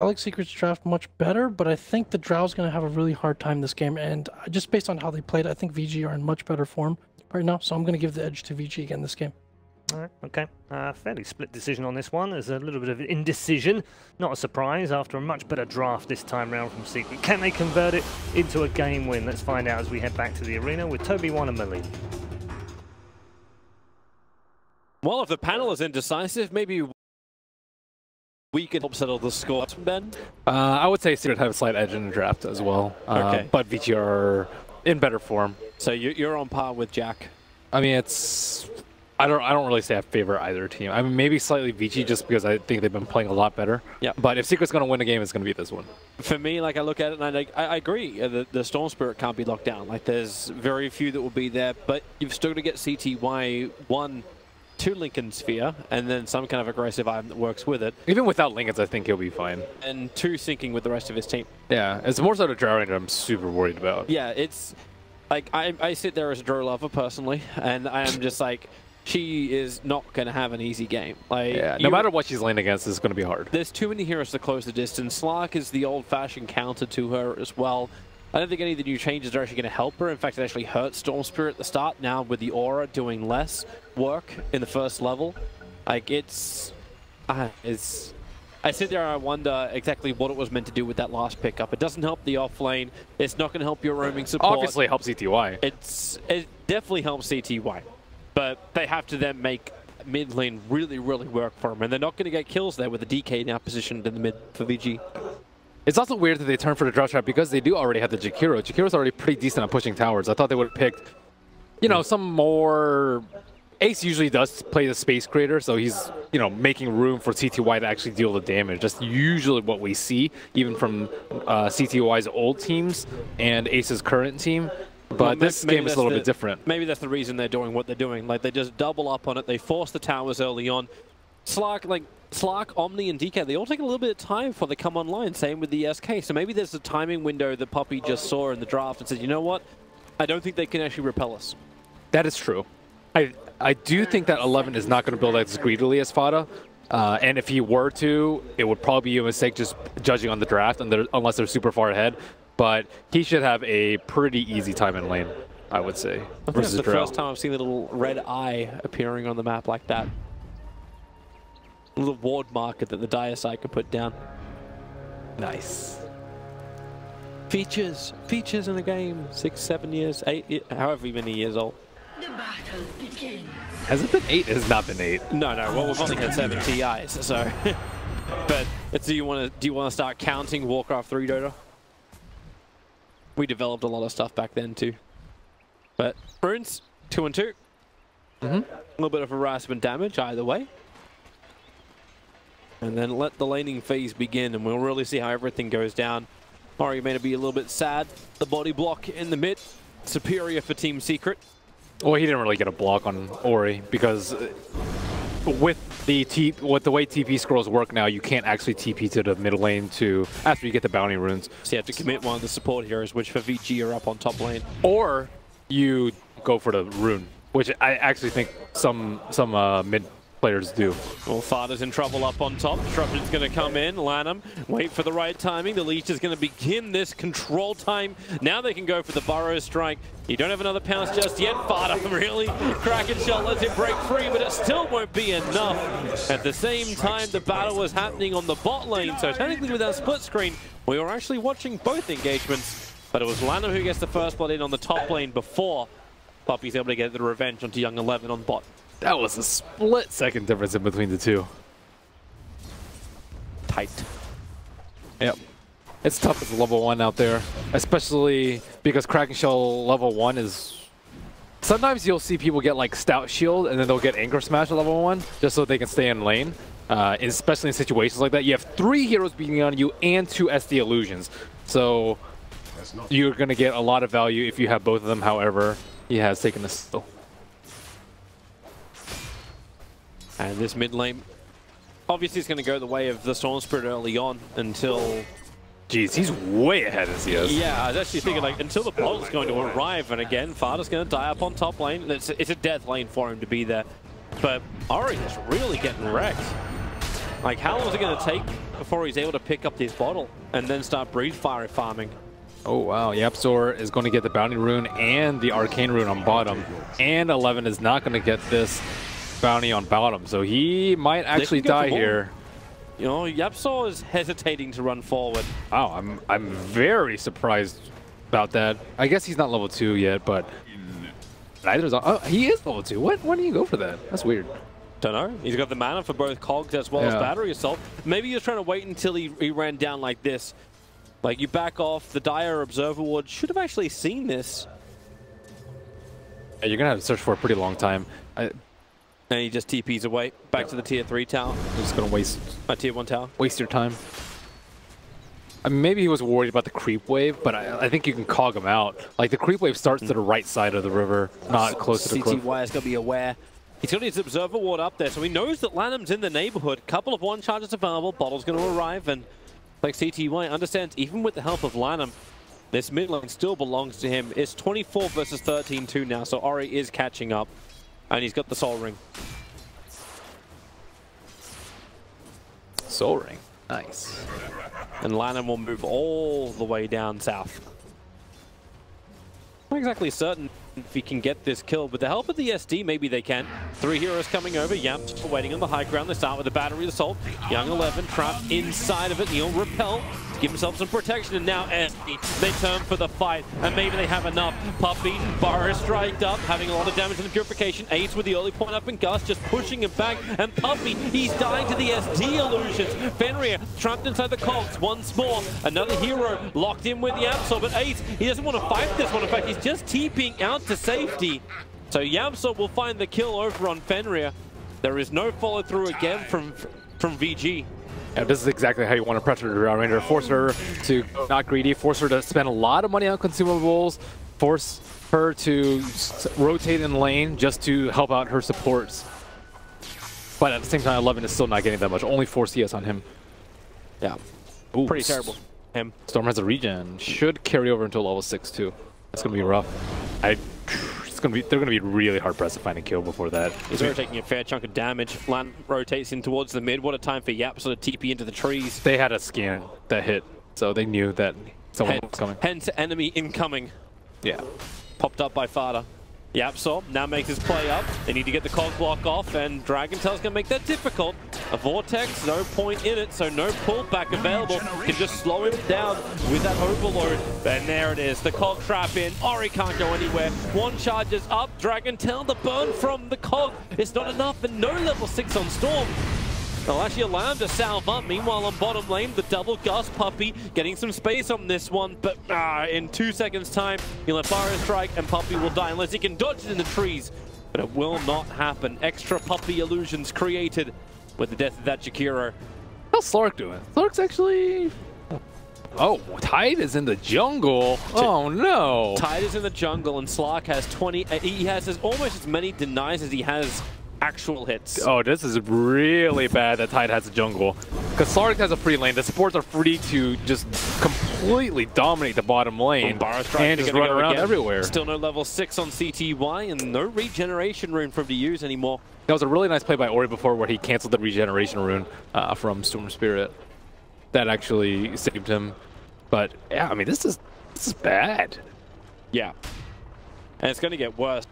I like Secret's draft much better, but I think the Drow's going to have a really hard time this game. And just based on how they played, I think VG are in much better form right now. So I'm going to give the edge to VG again this game. All right, okay. Fairly split decision on this one. There's a little bit of indecision. Not a surprise after a much better draft this time round from Secret. Can they convert it into a game win? Let's find out as we head back to the arena with Toby, One and Malin. Well, if the panel is indecisive, maybe we can help settle the score, Ben. I would say Secret have a slight edge in the draft as well. Okay. But VG are in better form. So you're on par with Jack. I mean, it's... I don't really say I favor either team. I mean, maybe slightly VG just because I think they've been playing a lot better. Yeah. But if Secret's going to win a game, it's going to be this one. For me, like I look at it and I agree. The Storm Spirit can't be locked down. Like there's very few that will be there, but you've still got to get CTY 1 to Lincoln Sphere and then some kind of aggressive item that works with it. Even without Lincolns, I think he'll be fine. And 2 syncing with the rest of his team. Yeah, it's more so the Drow that I'm super worried about. Yeah, it's like I sit there as a Drow lover personally, and I am just like, she is not going to have an easy game. Like, yeah, no matter what she's laying against, it's going to be hard. There's too many heroes to close the distance. Slark is the old-fashioned counter to her as well. I don't think any of the new changes are actually going to help her. In fact, it actually hurts Storm Spirit at the start. Now with the Aura doing less work in the first level, like I sit there and I wonder exactly what it was meant to do with that last pickup. It doesn't help the off lane. It's not going to help your roaming support. Obviously, it helps CTY. It definitely helps CTY. But they have to then make mid lane really, really work for them. And they're not going to get kills there with the DK now positioned in the mid for VG. It's also weird that they turn for the Drought Trap because they do already have the Jakiro. Jakiro's already pretty decent at pushing towers. I thought they would have picked, you know, some more... Ace usually does play the Space Creator, so he's, you know, making room for CTY to actually deal the damage. That's usually what we see, even from CTY's old teams and Ace's current team. But this game is a little bit different. Maybe that's the reason they're doing what they're doing. Like, they just double up on it. They force the towers early on. Slark, Omni, and DK, they all take a little bit of time before they come online. Same with the SK. So maybe there's a timing window that Poppy just saw in the draft and said, you know what? I don't think they can actually repel us. That is true. I do think that 11 is not going to build as greedily as Fada. And if he were to, it would probably be a mistake just judging on the draft unless they're super far ahead. But he should have a pretty easy time in lane, I would say. I think that's the first time I've seen a little red eye appearing on the map like that. A little ward marker that the Dire side could put down. Nice. Features in the game. 6, 7 years, 8, however many years old. The battle begins. Has it been 8? It has not been 8. No. Well, we've only had 7 TIs, so. But do you want to start counting Warcraft 3 Dota? We developed a lot of stuff back then too. But runes 2 and 2. A little bit of harassment damage either way. And then let the laning phase begin, and we'll really see how everything goes down. Ori may be a little bit sad. The body block in the mid, superior for Team Secret. Well, he didn't really get a block on Ori because with the way TP scrolls work now, you can't actually TP to the mid lane after you get the bounty runes. So you have to commit one of the support heroes, which for VG are up on top lane. Or you go for the rune, which I actually think some mid players do. Well, Fada's in trouble up on top. Disruption's going to come in. Lanham, wait for the right timing. The leech is going to begin this control time. Now they can go for the Burrow Strike. You don't have another pounce just yet. Fada really Kraken Shell lets it break free, but it still won't be enough. At the same time, the battle was happening on the bot lane, so technically with our split screen, we were actually watching both engagements, but it was Lanham who gets the first blood in on the top lane before Poppy's able to get the revenge onto Young 11 on bot. That was a split-second difference in between the two. Tight. Yep. It's tough as a level 1 out there, especially because Kraken Shell level 1 is... Sometimes you'll see people get like Stout Shield and then they'll get Anchor Smash at level 1 just so they can stay in lane. Especially in situations like that. You have 3 heroes beating on you and 2 SD Illusions. So you're going to get a lot of value if you have both of them. However, he has taken this still. And this mid lane, obviously it's going to go the way of the Storm Spirit early on until... Jeez, he's way ahead as he is. Yeah, I was actually thinking like until the bot is going to arrive, and again, Fada's going to die up on top lane. It's a death lane for him to be there. But Ori is really getting wrecked. Like, how long is it going to take before he's able to pick up this bottle and then start breathe fire farming. Oh wow, YapzOr is going to get the bounty rune and the arcane rune on bottom, and 11 is not going to get this bounty on bottom, so he might actually die here. You know, YapzOr is hesitating to run forward. Wow, I'm very surprised about that. I guess he's not level 2 yet, but neither is. Oh, he is level 2. What? Why do you go for that? That's weird. Don't know. He's got the mana for both cogs as well as battery assault. Maybe he was trying to wait until he ran down like this. Like, you back off. The Dire Observer Ward should have actually seen this. Yeah, you're gonna have to search for a pretty long time. And he just TPs away back to the tier 3 tower. You're just gonna waste a tier 1 tower. Waste your time. I mean, maybe he was worried about the creep wave, but I think you can cog him out. Like, the creep wave starts to the right side of the river, not close to the cliff. CTY is gonna be aware. He's got his Observer Ward up there, so he knows that Lanham's in the neighborhood. Couple of one charges available. Bottle's going to arrive, and like CTY understands, even with the help of Lanham, this mid lane still belongs to him. It's 24 versus 13-2 now, so Ori is catching up, and he's got the Soul Ring. Soul Ring, nice. And Lanham will move all the way down south. Not exactly certain if he can get this kill. With the help of the SD, maybe they can. 3 heroes coming over. Yamps waiting on the high ground. They start with the battery assault. Young 11 trapped inside of it. He'll repel to give himself some protection. And now SD, they turn for the fight. And maybe they have enough. Puppey, Burrow striked up, having a lot of damage in the purification. Ace with the early point up and Gus just pushing him back. And Puppey, he's dying to the SD illusions. Fenrir trapped inside the cogs once more. Another hero locked in with YapzOr. But Ace, he doesn't want to fight this one. In fact, he's just TPing out to safety. So YapzOr will find the kill over on Fenrir. There is no follow through again from VG. Yeah, this is exactly how you want to pressure the Drow Ranger. Force her to not greedy, force her to spend a lot of money on consumables, force her to rotate in lane just to help out her supports. But at the same time, 11 is still not getting that much. Only 4 CS on him. Yeah. Ooh, pretty terrible. Him. Storm has a regen. Should carry over until level 6 too. That's gonna be rough. They're gonna be really hard pressed to find a kill before that. He's already taking a fair chunk of damage. Lan rotates in towards the mid. What a time for YapzOr to TP into the trees. They had a scan that hit, so they knew that someone was coming. Hence enemy incoming. Yeah. Popped up by Fada. YapzOr now makes his play up. They need to get the cog block off, and Dragon Tail's gonna make that difficult. A Vortex, no point in it, so no pullback available. Can just slow him down with that overload. And there it is, the cog trap in. Ori can't go anywhere. One charges up, Dragon Tail, the burn from the cog. It's not enough, and no level 6 on Storm. They'll actually allow him to salve up. Meanwhile, on bottom lane, the double Gus Puppey getting some space on this one, but in 2 seconds' time, he'll let Burrow strike and Puppey will die unless he can dodge it in the trees. But it will not happen. Extra Puppey illusions created with the death of that Jakiro. How's Slark doing? Slark's actually... Oh, Tide is in the jungle. Oh no. Tide is in the jungle and Slark has 20... He has almost as many denies as he has actual hits. Oh, this is really bad that Tide has a jungle. Because Slark has a free lane. The supports are free to just completely dominate the bottom lane and just run around everywhere. Still no level 6 on CTY and no regeneration rune for him to use anymore. That was a really nice play by Ori before where he canceled the regeneration rune from Storm Spirit. That actually saved him. But yeah, I mean, this is bad. Yeah. And it's going to get worse.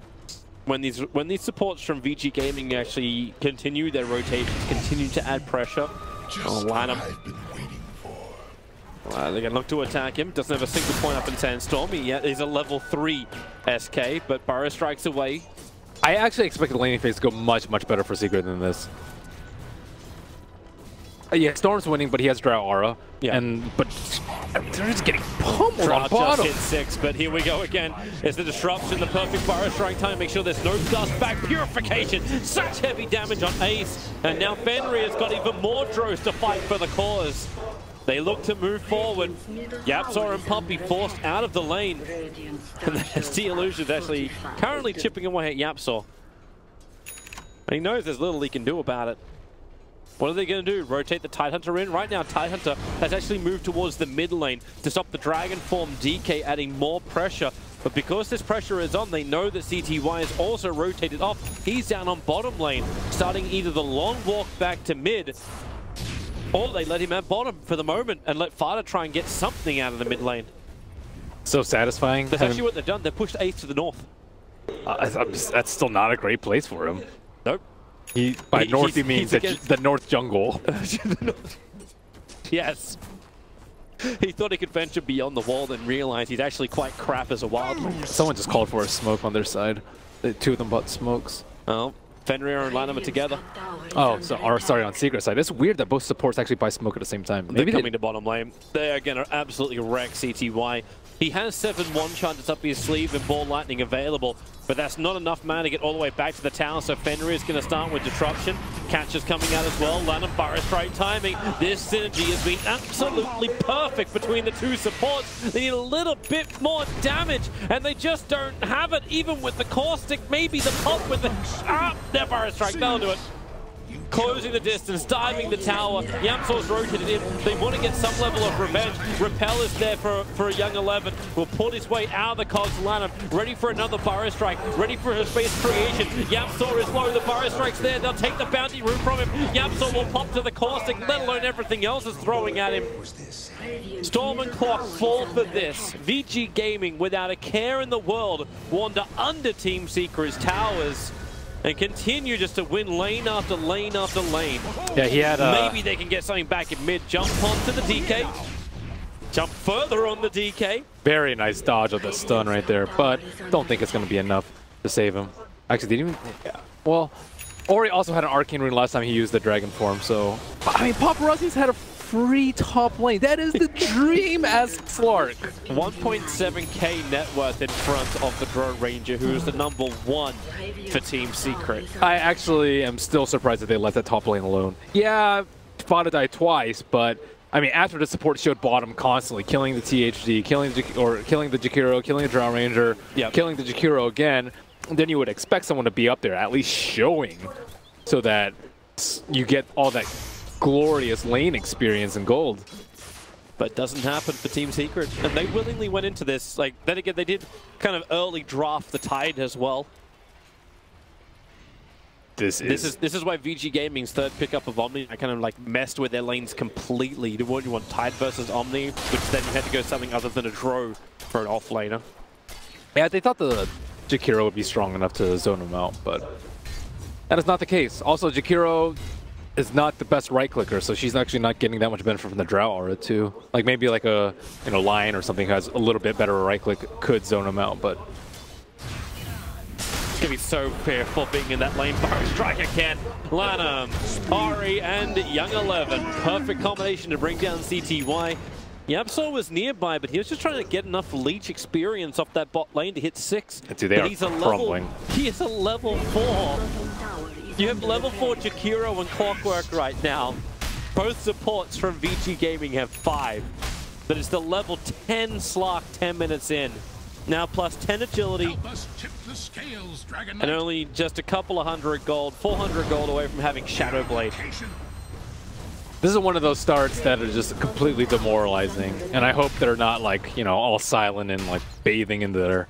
When these supports from VG Gaming actually continue their rotations, continue to add pressure on Lanham. They're going to look to attack him. Doesn't have a single point up in Sandstorm. He is a level 3 SK, but Burrow strikes away. I actually expected the laning phase to go much, much better for Secret than this. Yeah, Storm's winning, but he has Drow Aura. Yeah. But they're just getting pummeled on bottom. Just hit 6, but here we go again. It's the disruption, the perfect Burrow strike time. Make sure there's no dust back. Purification. Such heavy damage on Ace. And now Fenrir's got even more drows to fight for the cause. They look to move forward. YapzOr and Puppey forced out of the lane. And the SD Illusion's actually currently chipping away at YapzOr. And he knows there's little he can do about it. What are they going to do? Rotate the Tidehunter in? Right now, Tidehunter has actually moved towards the mid lane to stop the Dragon Form DK, adding more pressure. But because this pressure is on, they know that CTY is also rotated off. He's down on bottom lane, starting either the long walk back to mid, Or they let him at bottom for the moment and let Fada try and get something out of the mid lane. So satisfying. That's actually what they've done. They pushed Ace to the north. That's still not a great place for him. Nope. By north, he means the north jungle. Yes. He thought he could venture beyond the wall, then realized he's actually quite crap as a wildling. Someone just called for a smoke on their side. The two of them bought smokes. Oh, Fenrir and Lanham are together. Oh, sorry, on Secret side. It's weird that both supports actually buy smoke at the same time. Maybe they're coming to bottom lane. They, again, are absolutely wrecked CTY. He has 7 one-shots up his sleeve and Ball Lightning available, but that's not enough mana to get all the way back to the tower, so Fenrir is going to start with Disruption. Catcher's coming out as well. Lanham, Burrow strike timing. This synergy has been absolutely perfect between the two supports. They need a little bit more damage, and they just don't have it, even with the Caustic. Maybe the pop with the... their Burrow strike, that'll do it. Closing the distance, diving the tower. Yamsor's rotated in. They want to get some level of revenge. Repel is there for a young 11. Will pull his way out of the cogs. Lanham ready for another Burrow strike. Ready for his space creation. Yamsor is low. The Burrow strike's there. They'll take the bounty room from him. Yamsor will pop to the Caustic, let alone everything else is throwing at him. Storm and Clock fall for this. VG Gaming, without a care in the world, wander under Team Secret's towers and continue just to win lane after lane after lane. Yeah, he had maybe they can get something back in mid. Jump onto the DK. Jump further on the DK. Very nice dodge of the stun right there, but don't think it's going to be enough to save him. Actually, didn't even... Yeah. Well, Ori also had an Arcane Rune last time he used the Dragon form, so... I mean, Paparazzi's had a free top lane. That is the dream as Slark. 1.7k net worth in front of the Drone Ranger, who is the #1 for Team Secret. I actually am still surprised that they let that top lane alone. Yeah, Fada died twice, but I mean, after the support showed bottom constantly, killing the THD, killing the Jakiro, killing the Drow Ranger, killing the Jakiro again, then you would expect someone to be up there, at least showing, so that you get all that glorious lane experience and gold. But it doesn't happen for Team Secret, and they willingly went into this. Like, then again, they did kind of early draft the Tide as well. This is why VG Gaming's third pickup of Omni, I kind of like messed with their lanes completely. You want Tide versus Omni, which then you had to go something other than a Drow for an offlaner. Yeah, they thought the Jakiro would be strong enough to zone him out, but that is not the case. Also, Jakiro is not the best right clicker, so she's actually not getting that much benefit from the Drow aura too. Like maybe like a Lion or something who has a little bit better right click could zone him out, but it's gonna be so fearful being in that lane. Burrow strike again. Lanham, Ari, and Young 11. Perfect combination to bring down CTY. Yamsor was nearby, but he was just trying to get enough leech experience off that bot lane to hit 6. Dude, they are crumbling. He is a level 4. You have level 4 Jakiro and Clockwork right now. Both supports from VG Gaming have 5. But it's the level 10 Slark 10 minutes in. Now plus 10 agility. And only just a couple of 100 gold, 400 gold away from having Shadow Blade. This is one of those starts that are just completely demoralizing. And I hope they're not like, all silent and like bathing in their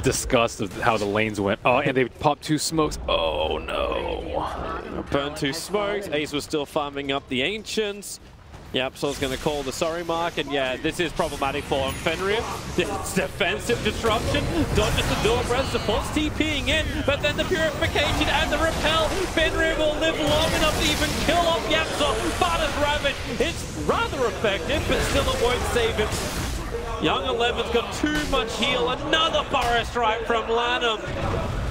disgust of how the lanes went. Oh, and they popped 2 smokes. Oh no. Burned 2 smokes. Ace was still farming up the Ancients. Yep, so it's going to call the sorry mark, and yeah, this is problematic for him. Fenrir, it's defensive disruption, dodges the door press, supports TPing in, but then the purification and the repel. Fenrir will live long enough to even kill off Yapsor. Fada's Ravage, it's rather effective, but still it won't save him. Young 11's got too much heal. Another Burrow strike from Lanham.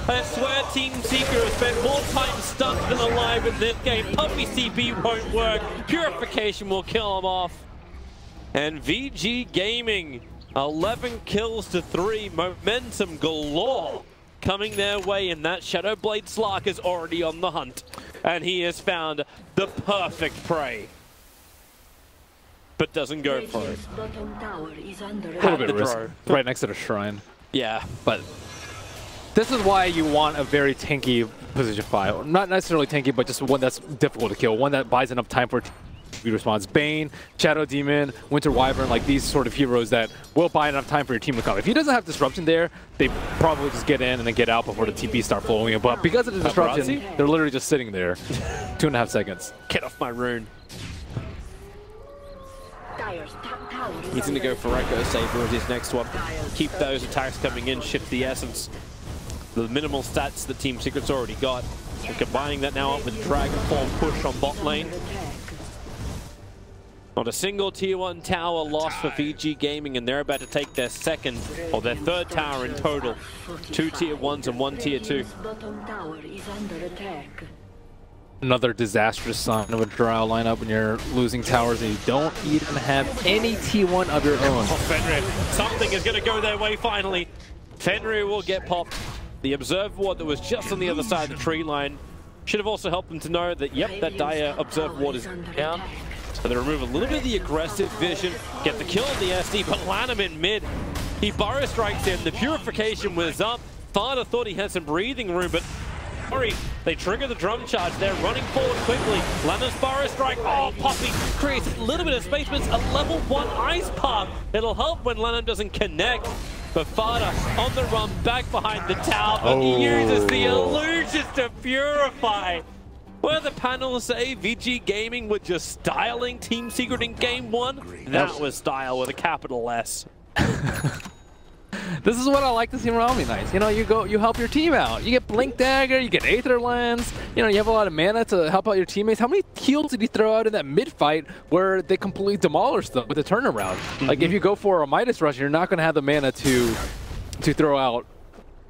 I swear Team Secret has spent more time stunned than alive in this game. Puppy CP won't work. Purification will kill him off. And VG Gaming, 11 kills to 3. Momentum galore coming their way, and that Shadow Blade Slark is already on the hunt. And he has found the perfect prey. But doesn't go for it. A little bit of risk. Right next to the shrine. Yeah. But this is why you want a very tanky position file. Not necessarily tanky, but just one that's difficult to kill. One that buys enough time for TP response. Bane, Shadow Demon, Winter Wyvern, like these sort of heroes that will buy enough time for your team to come. If he doesn't have disruption there, they probably just get in and then get out before the TP start flowing in. But because of the disruption, they're literally just sitting there. 2.5 seconds. Get off my rune. He's going to go for Echo Saber as his next one. Keep those attacks coming in, shift the essence. The minimal stats that Team Secret's already got. And combining that now up with Dragon Form push on bot lane. Not a single tier 1 tower lost for VG Gaming, and they're about to take their second, or their third tower in total. 2 tier 1s and 1 tier 2. Another disastrous sign of a Drow lineup when you're losing towers and you don't even have any T1 of your own. Oh, Fenrir. Something is going to go their way finally. Fenrir will get popped. The Observer Ward that was just on the other side of the tree line should have also helped them to know that, yep, that dire Observer Ward is down. So they remove a little bit of the aggressive vision, get the kill on the SD, but Lanham in mid. He burrow strikes in, the purification was up. Farder thought he had some breathing room, but they trigger the drum charge. They're running forward quickly. Lanham's burrow strike. Oh, Poppy creates a little bit of space, but it's a level 1 ice path. It'll help when Lanham doesn't connect. But Farder on the run back behind the tower, but he uses the illusions to purify. Where the panel say VG Gaming were just styling Team Secret in game 1, that was style with a capital S. This is what I like to see from Omni Knights. You know, you help your team out. You get Blink Dagger, you get Aether Lens, you know, you have a lot of mana to help out your teammates. How many heals did he throw out in that mid-fight where they completely demolished them with a turnaround? Like, if you go for a Midas Rush, you're not going to have the mana to throw out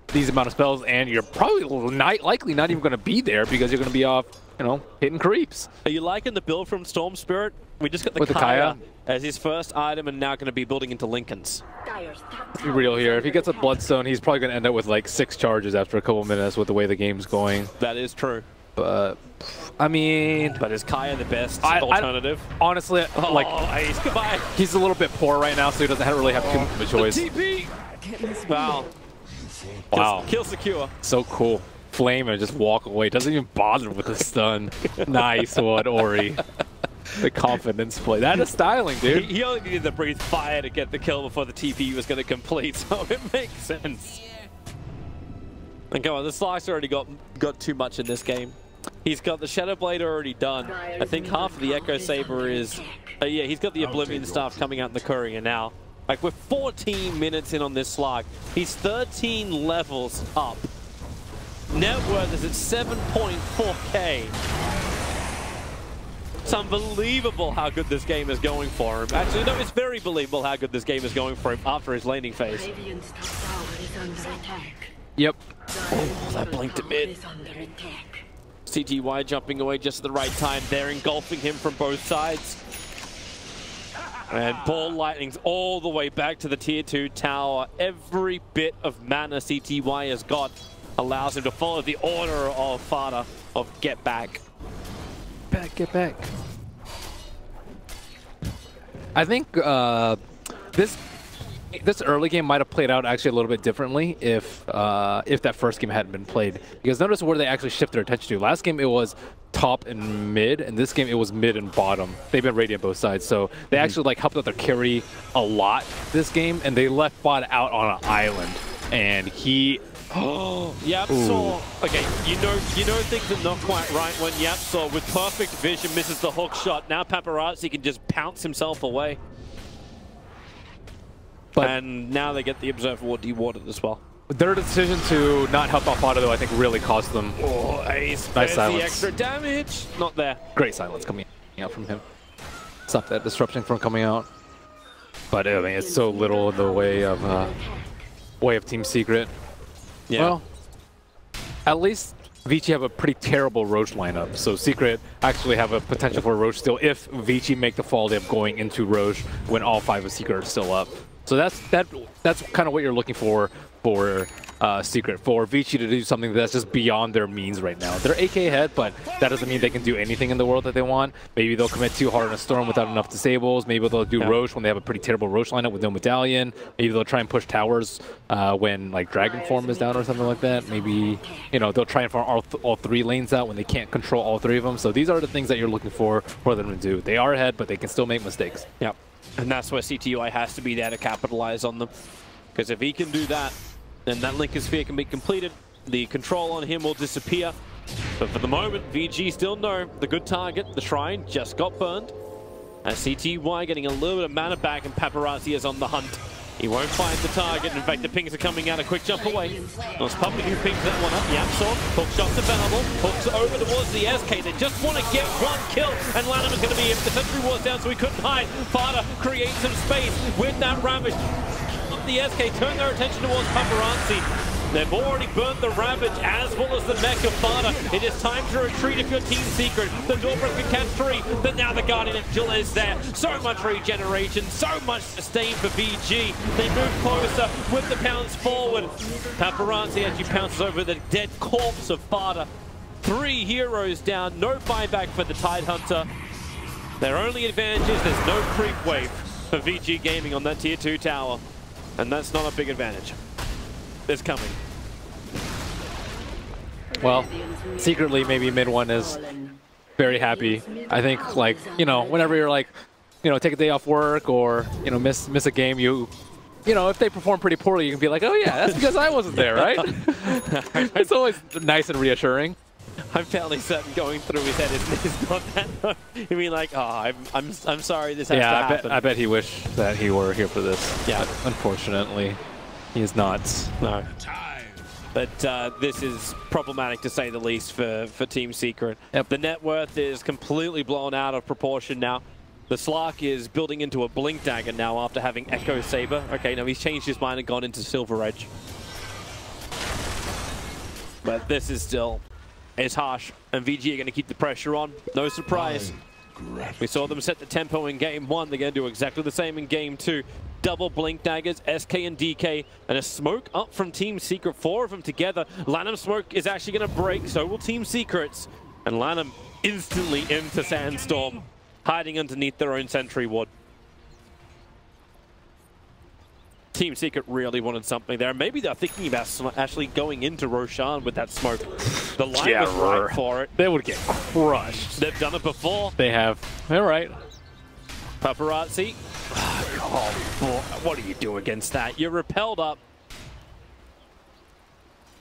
these amount of spells, and you're probably likely not even going to be there because you're going to be off, you know, hitting creeps. Are you liking the build from Storm Spirit? We just got the With Kaya as his first item and now going to be building into Lincoln's. Let's be real here. If he gets a Bloodstone, he's probably going to end up with like 6 charges after a couple minutes with the way the game's going. That is true. But, I mean... But is Kaya the best alternative? Honestly, like, Ace, goodbye. He's a little bit poor right now, so he doesn't really have too much of a choice. TP! Wow. Wow. Kill secure. So cool. Flame and just walk away. Doesn't even bother with the stun. Nice one, Ori. The confidence play. That is styling, dude. He only needed to breathe fire to get the kill before the TP was going to complete, so it makes sense. And come on, the Slice already got too much in this game. He's got the Shadow Blade already done. I think half of the Echo Saber is... yeah, he's got the Oblivion Staff coming out in the courier now. Like, we're 14 minutes in on this slog. He's 13 levels up. Net worth is at 7.4k. It's unbelievable how good this game is going for him. Actually, no, it's very believable how good this game is going for him after his laning phase. Yep. Oh, that blinked at mid. CTY jumping away just at the right time. They're engulfing him from both sides. And Ball Lightning's all the way back to the tier 2 tower. Every bit of mana CTY has got allows him to follow the order of Farder of get back. Get back. I think this early game might have played out actually a little bit differently if that first game hadn't been played. Because notice where they actually shift their attention to. Last game it was top and mid, and this game it was mid and bottom. They've been Radiant both sides, so they actually like helped out their carry a lot this game, and they left Fod out on an island, and he. Oh, Yapsaw. Okay, you know things are not quite right when Yapsaw, with perfect vision, misses the hook shot. Now Paparazzi can just pounce himself away. But and now they get the Observer Ward dewarded as well. Their decision to not help out Fodder, though, I think really cost them. Oh, Ace. Nice silence. The extra damage. Not there. Great silence coming out from him. Stop that disruption from coming out. But I mean, it's so little in the way of Team Secret. Yeah. Well, at least Vici have a pretty terrible Roche lineup, so Secret actually have a potential for Roche still if Vici make the fall they have going into Roche when all 5 of Secret are still up. So that's kind of what you're looking for Secret, for Vici to do something that's just beyond their means right now. They're AK ahead, but that doesn't mean they can do anything in the world that they want. Maybe they'll commit too hard on a Storm without enough disables. Maybe they'll do Roche when they have a pretty terrible Roche lineup with no Medallion. Maybe they'll try and push towers when like Dragon Form is down or something like that. Maybe, you know, they'll try and farm all 3 lanes out when they can't control all 3 of them. So these are the things that you're looking for them to do. They are ahead, but they can still make mistakes. Yep. And that's where CTUI has to be there to capitalize on them. Because if he can do that, then that Linker Sphere can be completed. The control on him will disappear. But for the moment, VG still know the good target. The Shrine just got burned. As CTUI getting a little bit of mana back, and Paparazzi is on the hunt. He won't find the target. In fact, the pings are coming out. A quick jump away. Well, it's Puppy who pings that one up. Yapsor, hook shot's available. Hooks over towards the SK. They just want to get one kill. And Lanham is going to be if the sentry was down, so he couldn't hide. Fada creates some space with that Ravage. The SK turn their attention towards Paparazzi. They've already burnt the Ravage as well as the mech of Fada. It is time to retreat if you're Team Secret. The Doorbrick can catch 3, but now the Guardian Angel is there. So much regeneration, so much sustain for VG. They move closer with the pounce forward. Paparazzi actually pounces over the dead corpse of Fada. 3 heroes down, no buyback for the Tidehunter. Their only advantage is there's no creep wave for VG Gaming on that tier 2 tower. And that's not a big advantage. It's coming. Well, secretly, maybe mid one is very happy. I think, like, you know, whenever you're like, you know, take a day off work or, you know, miss a game, you know, if they perform pretty poorly, you can be like, oh yeah, that's because I wasn't there, right? It's always nice and reassuring. I'm fairly certain going through his head is not that. You mean like, oh, I'm sorry this has to happen. I bet he wished that he were here for this. Yeah, but unfortunately, he is not. No. But this is problematic to say the least for Team Secret. Yep. The net worth is completely blown out of proportion now. The Slark is building into a Blink Dagger now after having Echo Saber. Okay, now he's changed his mind and gone into Silver Edge. But this is still... It's harsh, and VG are going to keep the pressure on. No surprise. We saw them set the tempo in Game 1. They're going to do exactly the same in Game 2. Double Blink Daggers, SK and DK, and a smoke up from Team Secret. 4 of them together. Lanham smoke is actually going to break, so will Team Secrets. And Lanham instantly into Sandstorm, hiding underneath their own sentry ward. Team Secret really wanted something there. Maybe they're thinking about actually going into Roshan with that smoke. The line was right for it. They would get crushed. They've done it before. They have. All right. Paparazzi. Oh, boy. What do you do against that? You're repelled up.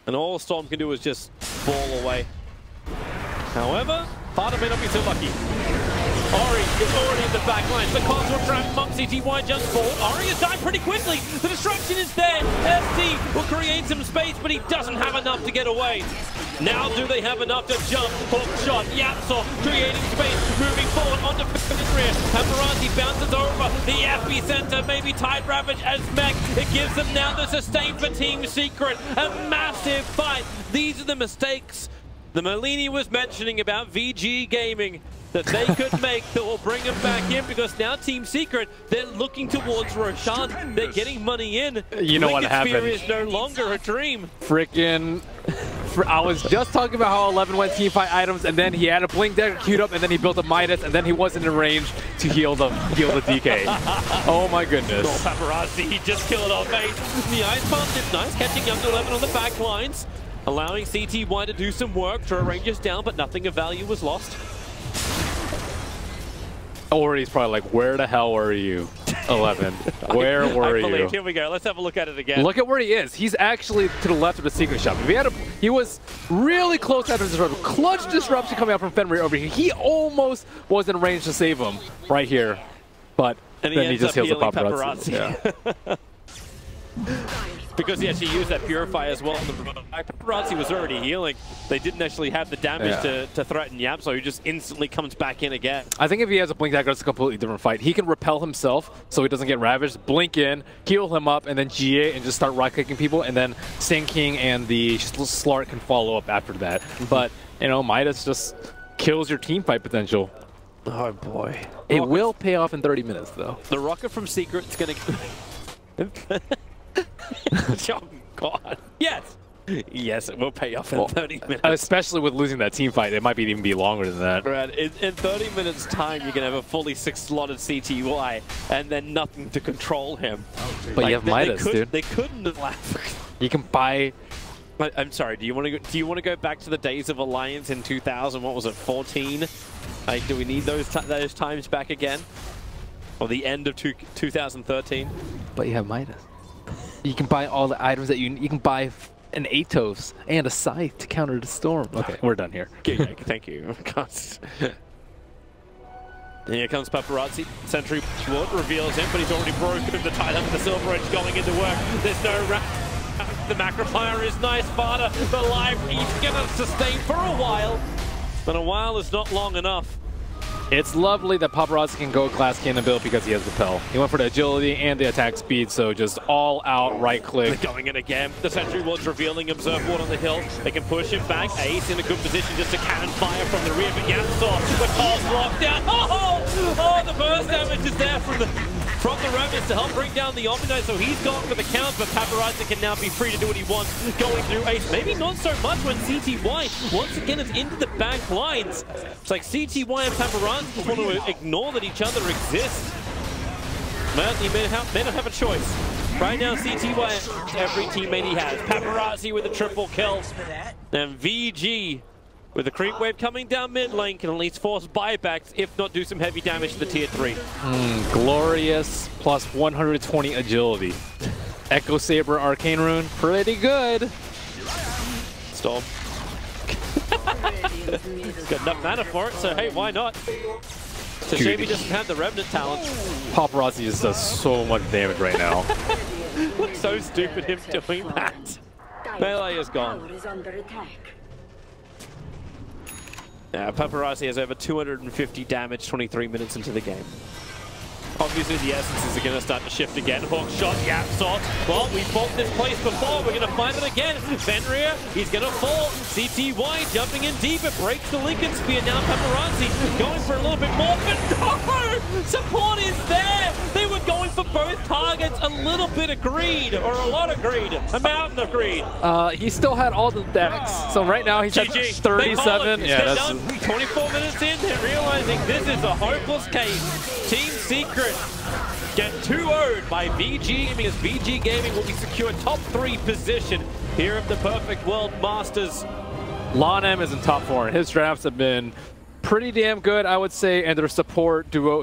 And all Storm can do is just fall away. However, Fada may not be so lucky. Ori is already in the back line. The console trap from CTY jumps forward. Ori has died pretty quickly. The disruption is there. ST will create some space, but he doesn't have enough to get away. Now do they have enough to jump? Hook shot. Yapsor creating space, moving forward onto Fenrir. Paparazzi bounces over. The epicenter, maybe Tide Ravage as mech. It gives them now the sustain for Team Secret. A massive fight. These are the mistakes the Malini was mentioning about VG Gaming that they could make that will bring them back in, because now Team Secret, they're looking towards Roshan. They're getting money in. You know what happened? Sphere is no longer a dream. Frickin'... I was just talking about how 11 went teamfight items, and then he had a Blink Dagger queued up, and then he built a Midas, and then he wasn't in range to heal the DK. Oh my goodness. Oh, Paparazzi, he just killed our base. The Ice Pump is nice, catching Young 11 on the back lines, allowing CTY to do some work. Throw Rangers down, but nothing of value was lost. Or he's probably like, where the hell were you, 11? Where were you? Here we go. Let's have a look at it again. Look at where he is. He's actually to the left of the secret shop. If he had he was really close after disruption. Clutch disruption coming out from Fenrir over here. He almost was in range to save him right here, but then he just heals the Paparazzi. Yeah. Because he actually used that Purify as well. Paparazzi was already healing. They didn't actually have the damage to threaten Yap, so he just instantly comes back in again. I think if he has a Blink Dagger, it's a completely different fight. He can repel himself so he doesn't get ravaged, blink in, heal him up, and then GA and just start right-clicking people, and then Sand King and the Slark can follow up after that. But, you know, Midas just kills your team fight potential. Oh boy. It will pay off in 30 minutes, though. The rocket from Secret's going to... Oh, God. Yes. Yes, it will pay off in 30 minutes. Especially with losing that team fight, it might be even be longer than that. Right. In 30 minutes time, you can have a fully 6-slotted CTY and then nothing to control him. But you have Midas, dude. They couldn't have. You can buy. I'm sorry. Do you want to go back to the days of Alliance in 2000? What was it, 14? Like, do we need those times back again? Or the end of 2013? But you have Midas. You can buy all the items that you can buy. An Atos and a Scythe to counter the storm. Okay, we're done here. Okay, thank you. Here comes Paparazzi. Sentry Wood reveals him, but he's already broken the tight end with the Silver Edge going into work. There's no the Macroplier is nice, Vada, but alive. He's gonna sustain for a while, but a while is not long enough. It's lovely that Paparazzi can go Glass Cannon build because he has Repel. He went for the agility and the attack speed, so just all out right click. They're going in again. The Sentry Ward's revealing Observe Ward on the hill. They can push him back. Ace in a good position just to cannon fire from the rear, but Yamsor, the call's locked down. Oh, the burst damage is there from the Remnants to help bring down the Omni Knight, so he's gone for the count, but Paparazzi can now be free to do what he wants, going through Ace. Maybe not so much when CTY once again is into the back lines. It's like CTY and Paparazzi want to ignore that each other exists. Well, he may not have a choice. Right now, CTY, every teammate he has. Paparazzi with a triple kill. And VG with the creep wave coming down mid lane can at least force buybacks, if not do some heavy damage to the tier 3. Glorious plus 120 agility. Echo Saber Arcane Rune, pretty good. Storm. He's got enough mana for it, so hey, why not? It's a shame he doesn't have the Remnant talent. Paparazzi just does so much damage right now. Looks so stupid him doing that. Melee is gone. Now, Paparazzi has over 250 damage 23 minutes into the game. Obviously, the essences are going to start to shift again. Hawk shot, Yapsot. Well, we fought this place before. We're going to find it again. Fenrir, he's going to fall. CTY jumping in deep. It breaks the Lincoln Spear. Now Paparazzi going for a little bit more. But no! Support is there! They were going for both targets. A little bit of greed, or a lot of greed. A mountain of greed. He still had all the decks. So right now he's at 37. Yeah, that's done. 24 minutes in, they're realizing this is a hopeless case. Team Secret get 2-0'd by VG Gaming, as VG Gaming will be secured top 3 position here at the Perfect World Masters. Lanem is in top 4, and his drafts have been pretty damn good, I would say, and their support duo